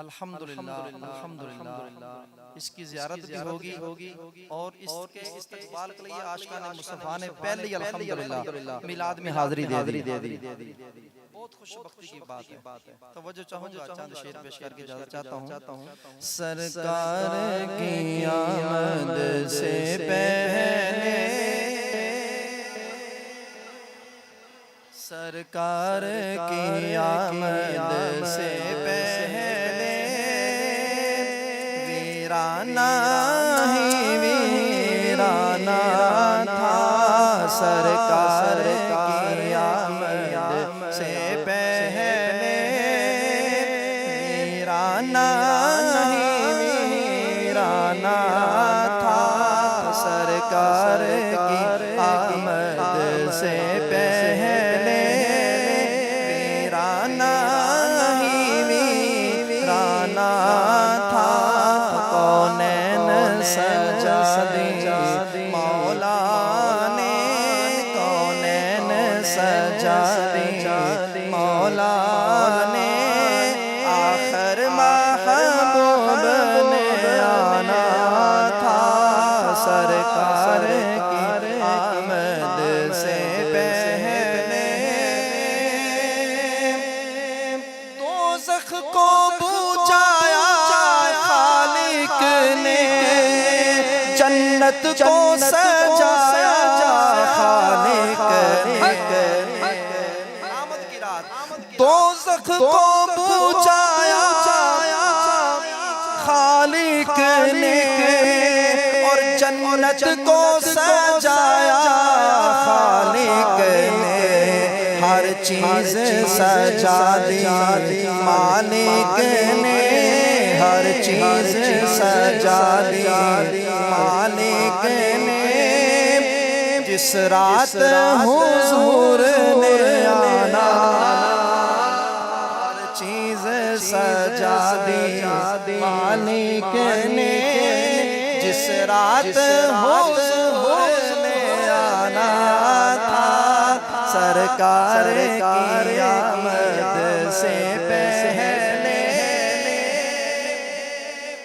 الحمدللہ اس کی زیارت بھی ہوگی اور اس کے استقبال کے لیے عاشقان مصطفیٰ نے پہلے ہی الحمدللہ میلاد میں حاضری دے دی۔ بہت خوش بختی کی بات ہے۔ توجہ چاہوں گا، چاند شعر پیش کر کے اجازت چاہتا ہوں۔ سرکار کی آمد سے پہلے، سرکار کی آمد سے پہلے ویرانہ ہی ویرانہ تھا، سرکار کی آمد سے پہلے ویرانہ ہی ویرانہ تھا، سرکار کی آمد سے پہلے ویرانہ ہی ویرانہ تھا، کونین سجا دی مولا نے، کونین سجا دی مولا نے، آخر محبوب نے آنا تھا، سرکار کی آمد سے پہلے دوزخ کو بجھایا خالق نے، جنت کو سجایا خالق نے، دوزخ کو بجھایا خالق نے اور جنت کو سجایا خالق نے، ہر چیز سجا دی مالک نے، ہر چیز سجا دی مالک نے، جس رات حضور نے آنا، ہر چیز سجا دی مالک نے، جس رات حضور نے آنا تھا، سرکار کی آمد سے پہلے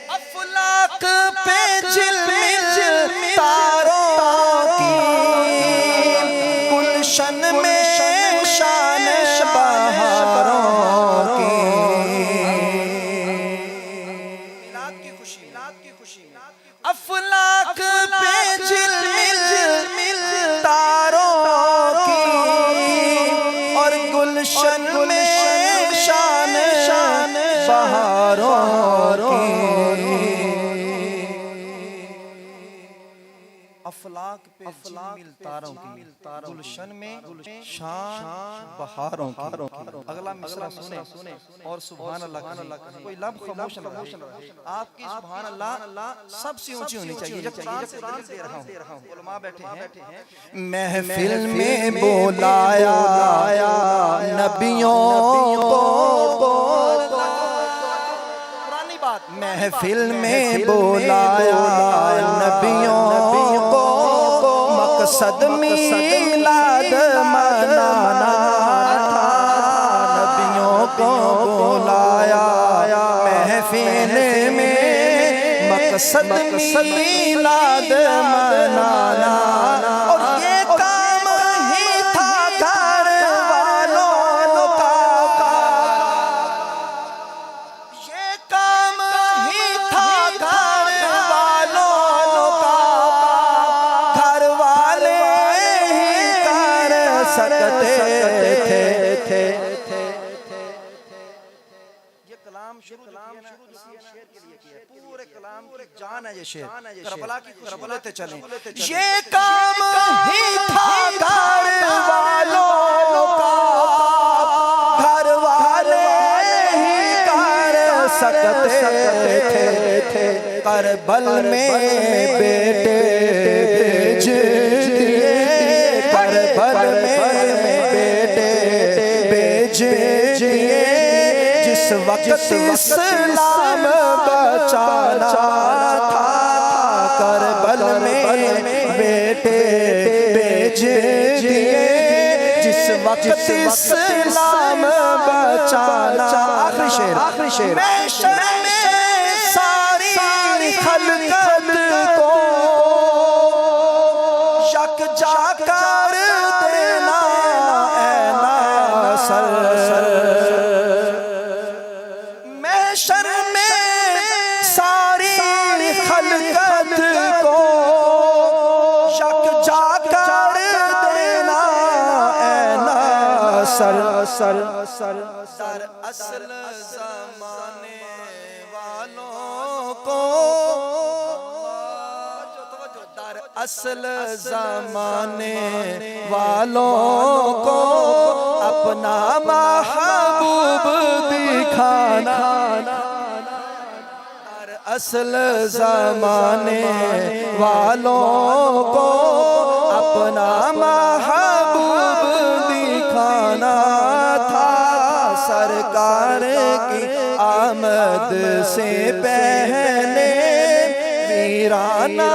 افلاک پہ جھلمل تاروں کی گلشن میں شان بہاروں کی، افلاک پہ جھلمل تاروں کی اور گلشن میں شان بہاروں کی، افلاک پہ جھلمل تاروں کی گلشن میں شان بہاروں کی۔ اگلا مصرع سنیں اور سبحان اللہ کہیں، کوئی لب خاموش نہ رہے، آپ کی سبحان اللہ سب سے اونچی ہونی چاہیے۔ جب قرآن سے دے رہا ہوں، علماء بیٹھے ہیں، محفل میں بولایا نبیوں کو، محفل میں بولایا نبیوں کو، مقصد میلاد منانا تھا، نبیوں کو بولایا محفل میں، مقصد میلاد منانا، اور یہ کام ہی تھا گھر والوں کا، یہ کام ہی تھا گھر والوں کا، گھر والے ہی کر سکتے تھے۔ یہ کلام شروع شعر کے لیے کیا ہے، پورے کلام کی جان ہے یہ شعر، کربلا کی کربلتے چلیں، یہ کام ہی تھا گھر والوں کا، گھر والے ہی کر سکتے تھے، کربل میں بیٹے بھیج دیے، کربل میں بیٹے بھیج دیے، جس وقت اسلام بچانا تھا، کربل میں بیٹے بھیج دیے، جس اسلام بچانا. آخری شعر محشر میں ساری خلقت کو یکجا کر دینا اے ناصر. محشر میں ساری خلقت کو یکجا کر دینا اے ناصر. در اصل زمانے والوں کو در اصل زمانے والوں کو اپنا محبوب دکھانا. در اصل زمانے والوں کو اپنا محبوب دکھانا تھا. سرکار کی آمد سے پہلے ویرانہ